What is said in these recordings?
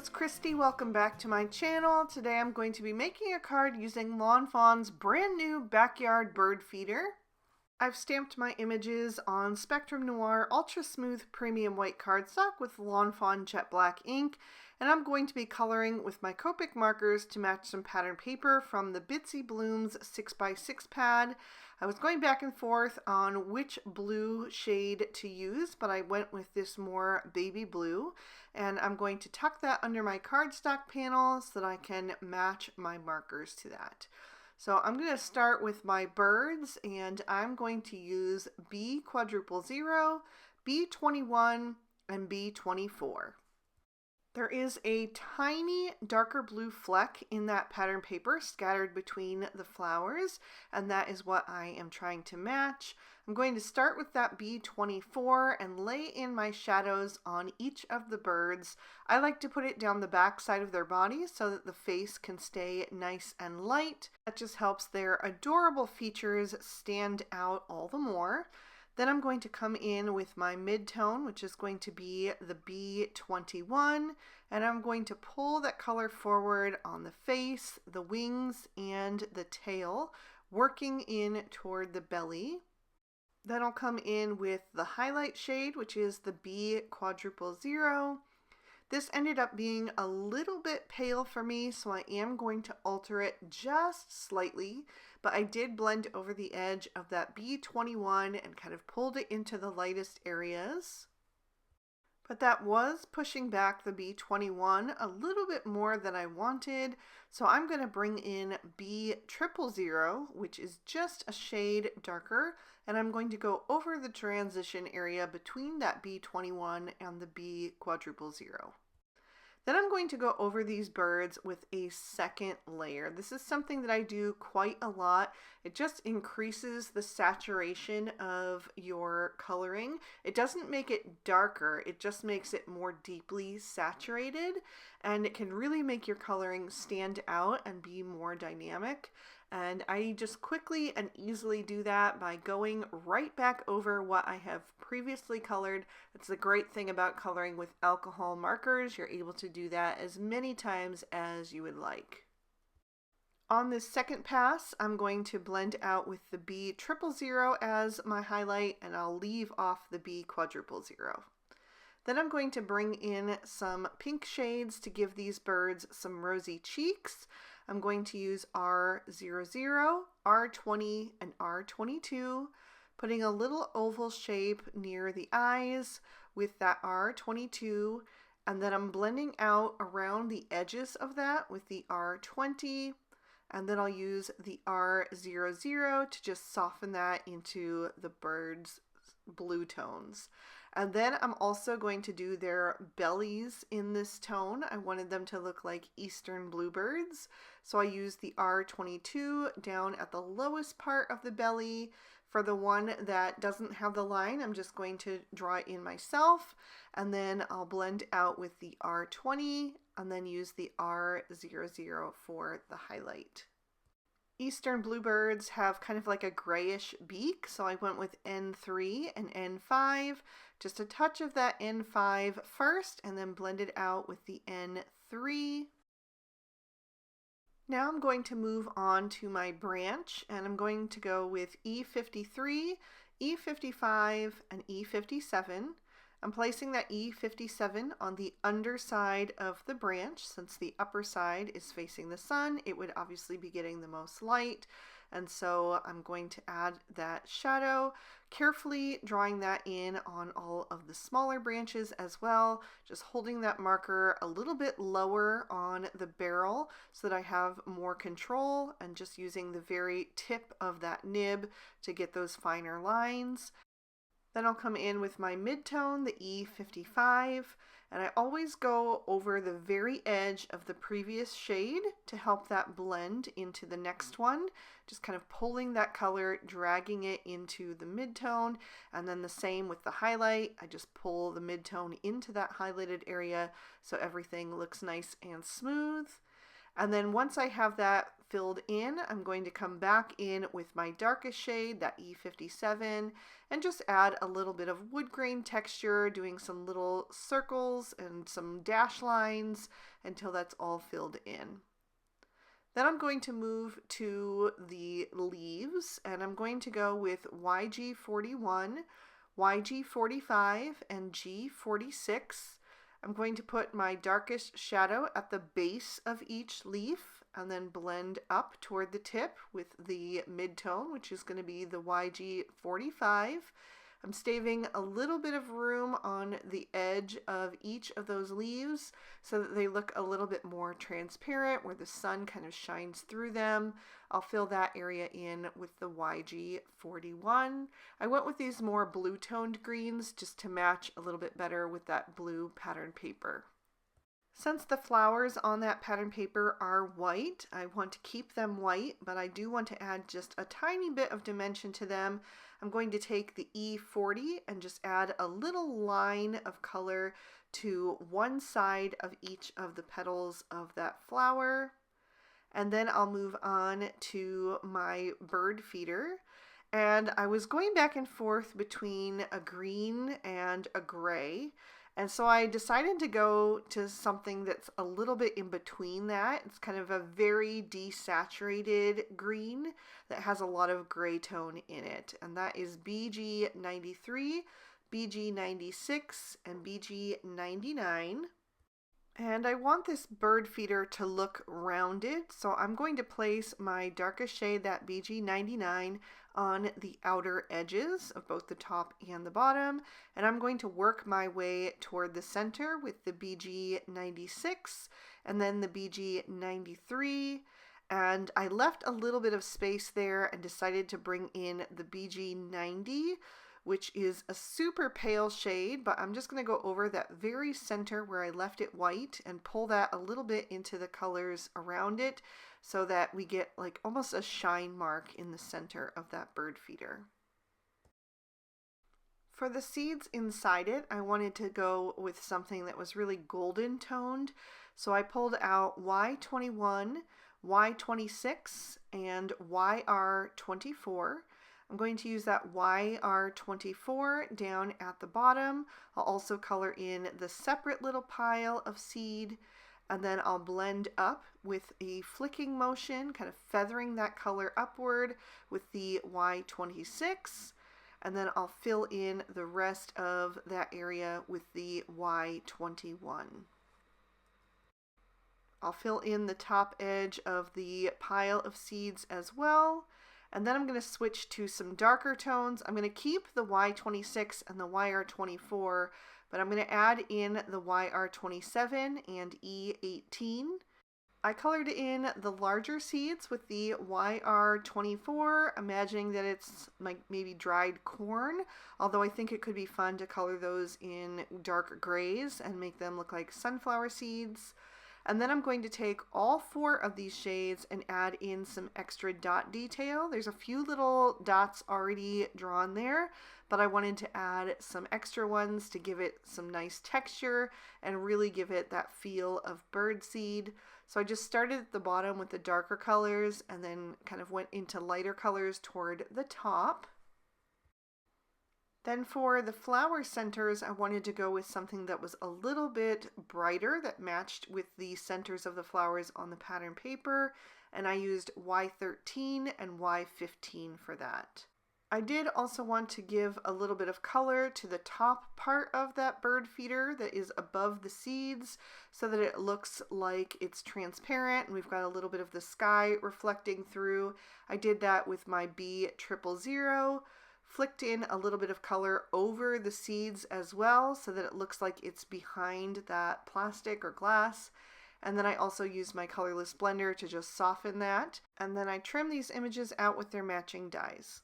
it's Christy. Welcome back to my channel. Today I'm going to be making a card using Lawn Fawn's brand new backyard bird feeder. I've stamped my images on Spectrum Noir Ultra Smooth Premium White cardstock with Lawn Fawn Jet Black ink, and I'm going to be coloring with my Copic markers to match some pattern paper from the Bitsy Blooms 6x6 pad. I was going back and forth on which blue shade to use, but I went with this more baby blue, and I'm going to tuck that under my cardstock panel so that I can match my markers to that. So I'm going to start with my birds, and I'm going to use B00, B21, and B24. There is a tiny darker blue fleck in that pattern paper scattered between the flowers, and that is what I am trying to match. I'm going to start with that B24 and lay in my shadows on each of the birds. I like to put it down the back side of their bodies so that the face can stay nice and light. That just helps their adorable features stand out all the more. Then I'm going to come in with my mid-tone, which is going to be the B21, and I'm going to pull that color forward on the face, the wings, and the tail, working in toward the belly. Then I'll come in with the highlight shade, which is the B00. This ended up being a little bit pale for me, so I am going to alter it just slightly, but I did blend over the edge of that B21 and kind of pulled it into the lightest areas. But that was pushing back the B21 a little bit more than I wanted, so I'm going to bring in B000, which is just a shade darker, and I'm going to go over the transition area between that B21 and the B00. Then I'm going to go over these birds with a second layer. This is something that I do quite a lot. It just increases the saturation of your coloring. It doesn't make it darker, it just makes it more deeply saturated, and it can really make your coloring stand out and be more dynamic. And I just quickly and easily do that by going right back over what I have previously colored. That's the great thing about coloring with alcohol markers. You're able to do that as many times as you would like. On this second pass, I'm going to blend out with the B000 as my highlight, and I'll leave off the B00. Then I'm going to bring in some pink shades to give these birds some rosy cheeks. I'm going to use R00, R20, and R22, putting a little oval shape near the eyes with that R22, and then I'm blending out around the edges of that with the R20, and then I'll use the R00 to just soften that into the bird's blue tones. And then I'm also going to do their bellies in this tone. I wanted them to look like Eastern bluebirds, so I used the R22 down at the lowest part of the belly. For the one that doesn't have the line, I'm just going to draw it in myself, and then I'll blend out with the R20 and then use the R00 for the highlight. Eastern bluebirds have kind of like a grayish beak, so I went with N3 and N5, just a touch of that N5 first, and then blend it out with the N3. Now I'm going to move on to my branch, and I'm going to go with E53, E55, and E57. I'm placing that E57 on the underside of the branch. Since the upper side is facing the sun, it would obviously be getting the most light, and so I'm going to add that shadow, carefully drawing that in on all of the smaller branches as well, just holding that marker a little bit lower on the barrel so that I have more control, and just using the very tip of that nib to get those finer lines. Then I'll come in with my mid-tone, the E55, and I always go over the very edge of the previous shade to help that blend into the next one, just kind of pulling that color, dragging it into the mid-tone, and then the same with the highlight. I just pull the mid-tone into that highlighted area so everything looks nice and smooth. And then once I have that filled in, I'm going to come back in with my darkest shade, that E57, and just add a little bit of wood grain texture, doing some little circles and some dash lines until that's all filled in. Then I'm going to move to the leaves, and I'm going to go with YG41, YG45, and G46. I'm going to put my darkest shadow at the base of each leaf and then blend up toward the tip with the mid-tone, which is going to be the YG45. I'm saving a little bit of room on the edge of each of those leaves so that they look a little bit more transparent, where the sun kind of shines through them. I'll fill that area in with the YG41. I went with these more blue-toned greens just to match a little bit better with that blue pattern paper. Since the flowers on that pattern paper are white, I want to keep them white, but I do want to add just a tiny bit of dimension to them. I'm going to take the E40 and just add a little line of color to one side of each of the petals of that flower. And then I'll move on to my bird feeder. And I was going back and forth between a green and a gray. And so I decided to go to something that's a little bit in between that. It's kind of a very desaturated green that has a lot of gray tone in it. And that is BG93, BG96, and BG99. And I want this bird feeder to look rounded, so I'm going to place my darkest shade, that BG99, on the outer edges of both the top and the bottom, and I'm going to work my way toward the center with the BG96 and then the BG93, and I left a little bit of space there and decided to bring in the BG90, which is a super pale shade, but I'm just going to go over that very center where I left it white and pull that a little bit into the colors around it so that we get like almost a shine mark in the center of that bird feeder. For the seeds inside it, I wanted to go with something that was really golden toned, so I pulled out Y21, Y26, and YR24. I'm going to use that YR24 down at the bottom. I'll also color in the separate little pile of seed, and then I'll blend up with a flicking motion, kind of feathering that color upward with the Y26, and then I'll fill in the rest of that area with the Y21. I'll fill in the top edge of the pile of seeds as well. And then I'm going to switch to some darker tones. I'm going to keep the Y26 and the YR24, but I'm going to add in the YR27 and E18. I colored in the larger seeds with the YR24, imagining that it's like maybe dried corn, although I think it could be fun to color those in dark grays and make them look like sunflower seeds. And then I'm going to take all 4 of these shades and add in some extra dot detail. There's a few little dots already drawn there, but I wanted to add some extra ones to give it some nice texture and really give it that feel of birdseed. So I just started at the bottom with the darker colors and then kind of went into lighter colors toward the top. Then for the flower centers, I wanted to go with something that was a little bit brighter that matched with the centers of the flowers on the pattern paper, and I used Y13 and Y15 for that. I did also want to give a little bit of color to the top part of that bird feeder that is above the seeds so that it looks like it's transparent and we've got a little bit of the sky reflecting through. I did that with my B000. Flicked in a little bit of color over the seeds as well so that it looks like it's behind that plastic or glass. And then I also used my colorless blender to just soften that. And then I trim these images out with their matching dies.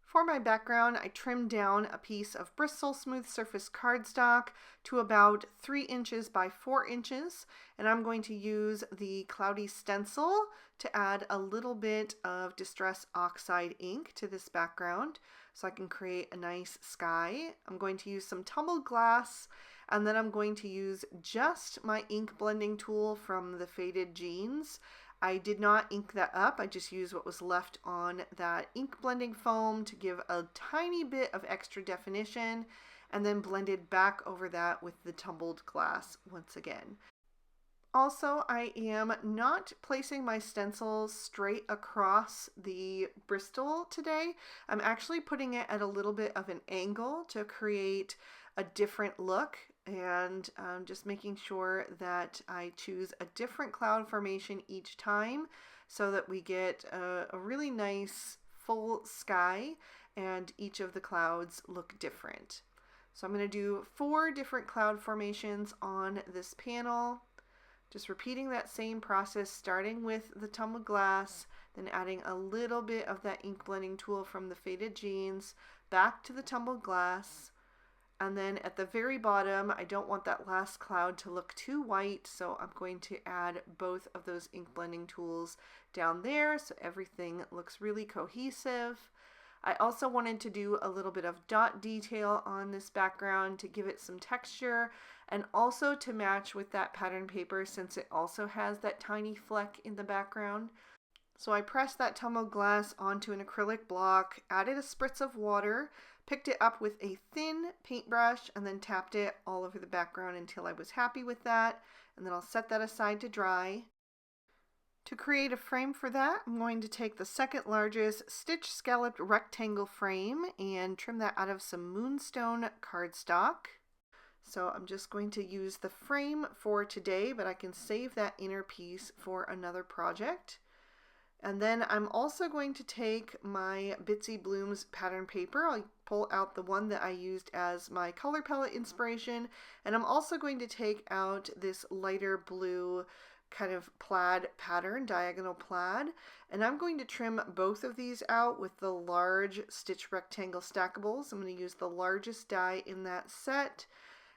For my background, I trimmed down a piece of Bristol smooth surface cardstock to about 3 inches by 4 inches, and I'm going to use the cloudy stencil to add a little bit of Distress Oxide ink to this background so I can create a nice sky. I'm going to use some tumbled glass And then I'm going to use just my ink blending tool from the Faded Jeans. I did not ink that up. I just used what was left on that ink blending foam to give a tiny bit of extra definition, and then blended back over that with the tumbled glass once again. Also, I am not placing my stencils straight across the Bristol today. I'm actually putting it at a little bit of an angle to create a different look, and just making sure that I choose a different cloud formation each time so that we get a really nice full sky and each of the clouds look different. So I'm going to do 4 different cloud formations on this panel. Just repeating that same process, starting with the tumbled glass, then adding a little bit of that ink blending tool from the Faded Jeans, back to the tumbled glass, and then at the very bottom, I don't want that last cloud to look too white, so I'm going to add both of those ink blending tools down there so everything looks really cohesive. I also wanted to do a little bit of dot detail on this background to give it some texture, and also to match with that pattern paper since it also has that tiny fleck in the background. So I pressed that tumbled glass onto an acrylic block, added a spritz of water, picked it up with a thin paintbrush, and then tapped it all over the background until I was happy with that, and then I'll set that aside to dry. To create a frame for that, I'm going to take the second largest stitch scalloped rectangle frame and trim that out of some Moonstone cardstock. So I'm just going to use the frame for today, but I can save that inner piece for another project. And then I'm also going to take my Bitsy Blooms pattern paper. I'll pull out the one that I used as my color palette inspiration, and I'm also going to take out this lighter blue kind of plaid pattern, diagonal plaid, and I'm going to trim both of these out with the large stitch rectangle stackables. I'm going to use the largest die in that set,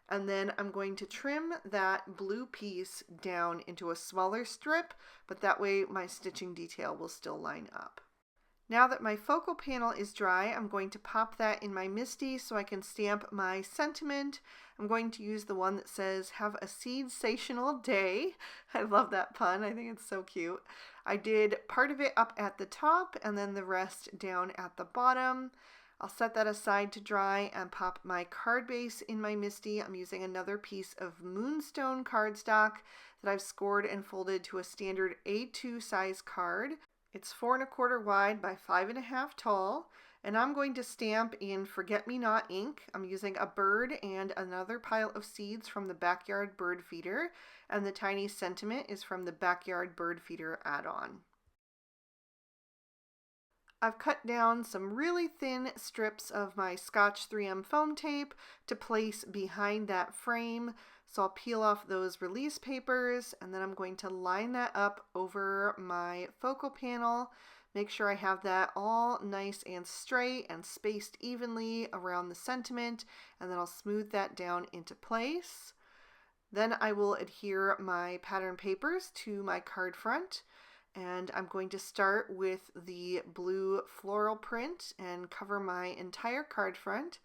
and then I'm going to trim that blue piece down into a smaller strip, but that way my stitching detail will still line up. Now that my focal panel is dry, I'm going to pop that in my MISTI so I can stamp my sentiment. I'm going to use the one that says, "Have a Seed-Sational day." I love that pun. I think it's so cute. I did part of it up at the top and then the rest down at the bottom. I'll set that aside to dry and pop my card base in my MISTI. I'm using another piece of Moonstone cardstock that I've scored and folded to a standard A2 size card. It's 4 1/4 wide by 5 1/2 tall, and I'm going to stamp in Forget-Me-Not ink. I'm using a bird and another pile of seeds from the Backyard Bird Feeder, and the tiny sentiment is from the Backyard Bird Feeder add-on. I've cut down some really thin strips of my Scotch 3M foam tape to place behind that frame. So I'll peel off those release papers, and then I'm going to line that up over my focal panel. Make sure I have that all nice and straight and spaced evenly around the sentiment, and then I'll smooth that down into place. Then I will adhere my pattern papers to my card front, and I'm going to start with the blue floral print and cover my entire card front.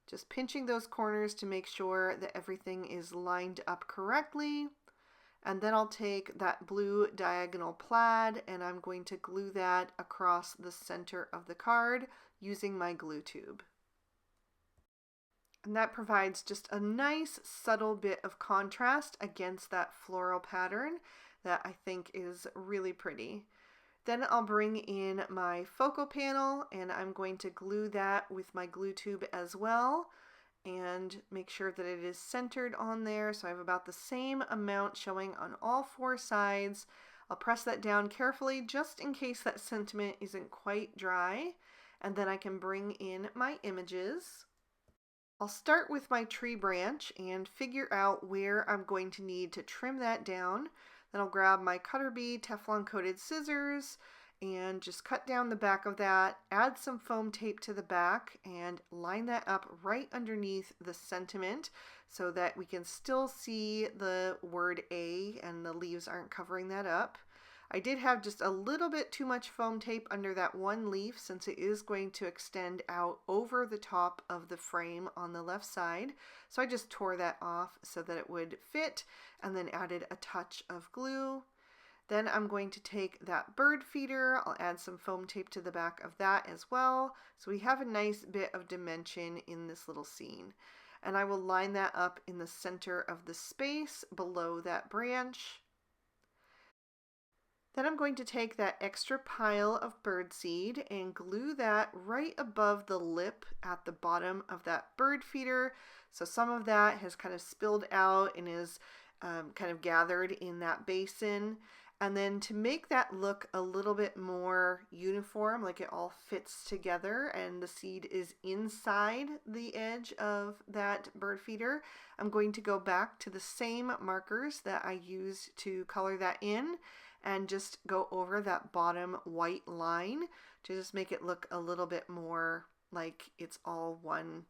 Just pinching those corners to make sure that everything is lined up correctly. And then I'll take that blue diagonal plaid and I'm going to glue that across the center of the card using my glue tube. And that provides just a nice subtle bit of contrast against that floral pattern that I think is really pretty. Then I'll bring in my focal panel and I'm going to glue that with my glue tube as well and make sure that it is centered on there. So I have about the same amount showing on all 4 sides. I'll press that down carefully just in case that sentiment isn't quite dry, and then I can bring in my images. I'll start with my tree branch and figure out where I'm going to need to trim that down. Then I'll grab my Cutter Bee Teflon coated scissors and just cut down the back of that, add some foam tape to the back, and line that up right underneath the sentiment so that we can still see the word A and the leaves aren't covering that up. I did have just a little bit too much foam tape under that one leaf since it is going to extend out over the top of the frame on the left side. So I just tore that off so that it would fit and then added a touch of glue. Then I'm going to take that bird feeder, I'll add some foam tape to the back of that as well. So we have a nice bit of dimension in this little scene. And I will line that up in the center of the space below that branch. Then I'm going to take that extra pile of birdseed and glue that right above the lip at the bottom of that bird feeder. So some of that has kind of spilled out and is kind of gathered in that basin. And then to make that look a little bit more uniform, like it all fits together and the seed is inside the edge of that bird feeder, I'm going to go back to the same markers that I used to color that in and just go over that bottom white line to just make it look a little bit more like it's all one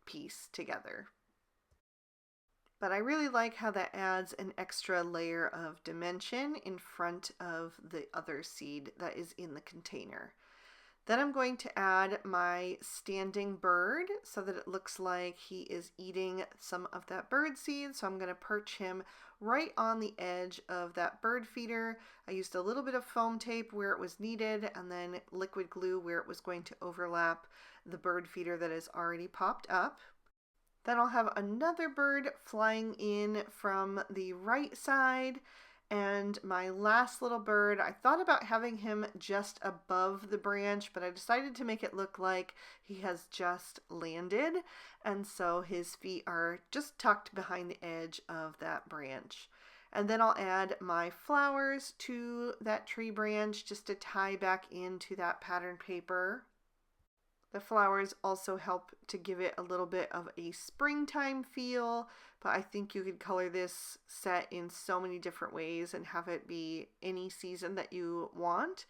piece together. But I really like how that adds an extra layer of dimension in front of the other seed that is in the container. Then I'm going to add my standing bird so that it looks like he is eating some of that bird seed. So I'm going to perch him right on the edge of that bird feeder. I used a little bit of foam tape where it was needed and then liquid glue where it was going to overlap the bird feeder that is already popped up. Then I'll have another bird flying in from the right side, and my last little bird, I thought about having him just above the branch, but I decided to make it look like he has just landed, and so his feet are just tucked behind the edge of that branch. And then I'll add my flowers to that tree branch just to tie back into that pattern paper. The flowers also help to give it a little bit of a springtime feel, but I think you could color this set in so many different ways and have it be any season that you want.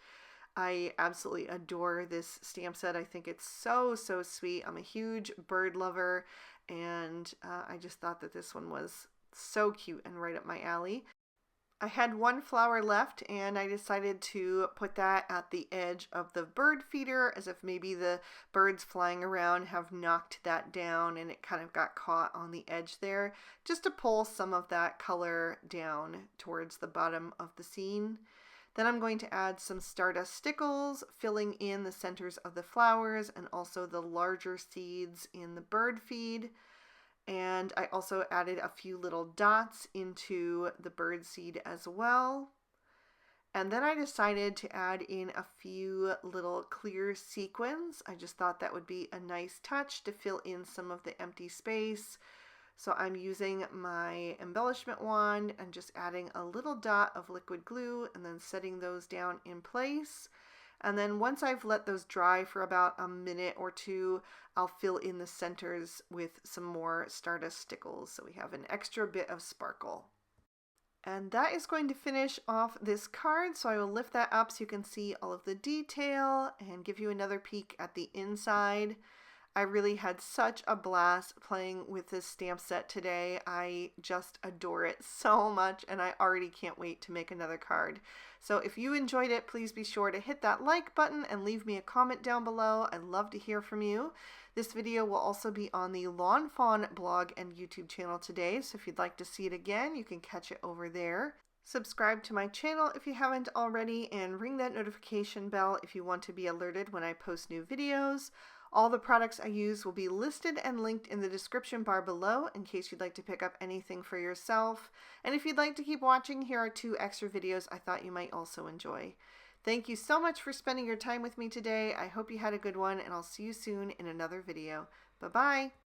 I absolutely adore this stamp set. I think it's so sweet. I'm a huge bird lover, and I just thought that this one was so cute and right up my alley. I had one flower left and I decided to put that at the edge of the bird feeder as if maybe the birds flying around have knocked that down and it kind of got caught on the edge there, just to pull some of that color down towards the bottom of the scene. Then I'm going to add some Stardust stickles, filling in the centers of the flowers and also the larger seeds in the bird feed. And I also added a few little dots into the bird seed as well. And then I decided to add in a few little clear sequins. I just thought that would be a nice touch to fill in some of the empty space. So I'm using my embellishment wand and just adding a little dot of liquid glue and then setting those down in place. And then once I've let those dry for about a minute or two, I'll fill in the centers with some more Stardust stickles so we have an extra bit of sparkle. And that is going to finish off this card, so I will lift that up so you can see all of the detail and give you another peek at the inside. I really had such a blast playing with this stamp set today. I just adore it so much and I already can't wait to make another card. So if you enjoyed it, please be sure to hit that like button and leave me a comment down below. I'd love to hear from you. This video will also be on the Lawn Fawn blog and YouTube channel today, so if you'd like to see it again, you can catch it over there. Subscribe to my channel if you haven't already and ring that notification bell if you want to be alerted when I post new videos. All the products I use will be listed and linked in the description bar below in case you'd like to pick up anything for yourself. And if you'd like to keep watching, here are 2 extra videos I thought you might also enjoy. Thank you so much for spending your time with me today. I hope you had a good one, and I'll see you soon in another video. Bye-bye!